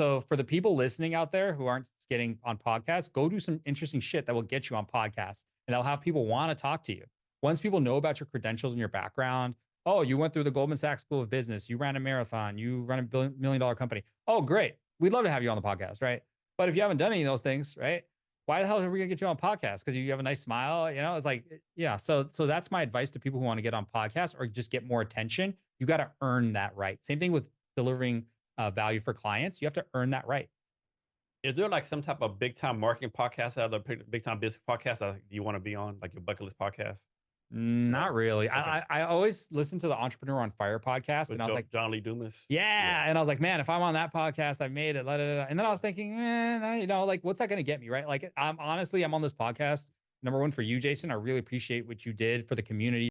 So for the people listening out there who aren't getting on podcasts, go do some interesting shit that will get you on podcasts and that'll have people want to talk to you. Once people know about your credentials and your background, oh, you went through the Goldman Sachs School of Business, you ran a marathon, you run a million dollar company. Oh, great. We'd love to have you on the podcast, right? But if you haven't done any of those things, right? Why the hell are we gonna get you on podcast? Because you have a nice smile, It's like, yeah. So that's my advice to people who want to get on podcasts or just get more attention. You got to earn that right. Same thing with delivering value for clients. You have to earn that right. Is there like some type of big time marketing podcast out of the big time business podcast that you want to be on, like your bucket list podcast? Not No. really. Okay. I always listen to the Entrepreneur on Fire podcast, With and I was like, John Lee Dumas. Yeah. yeah, and I was like, man, if I'm on that podcast, I've made it. La, da, da, da. And then I was thinking, man, like, what's that going to get me, right? Like, I'm on this podcast. Number one for you, Jason. I really appreciate what you did for the community.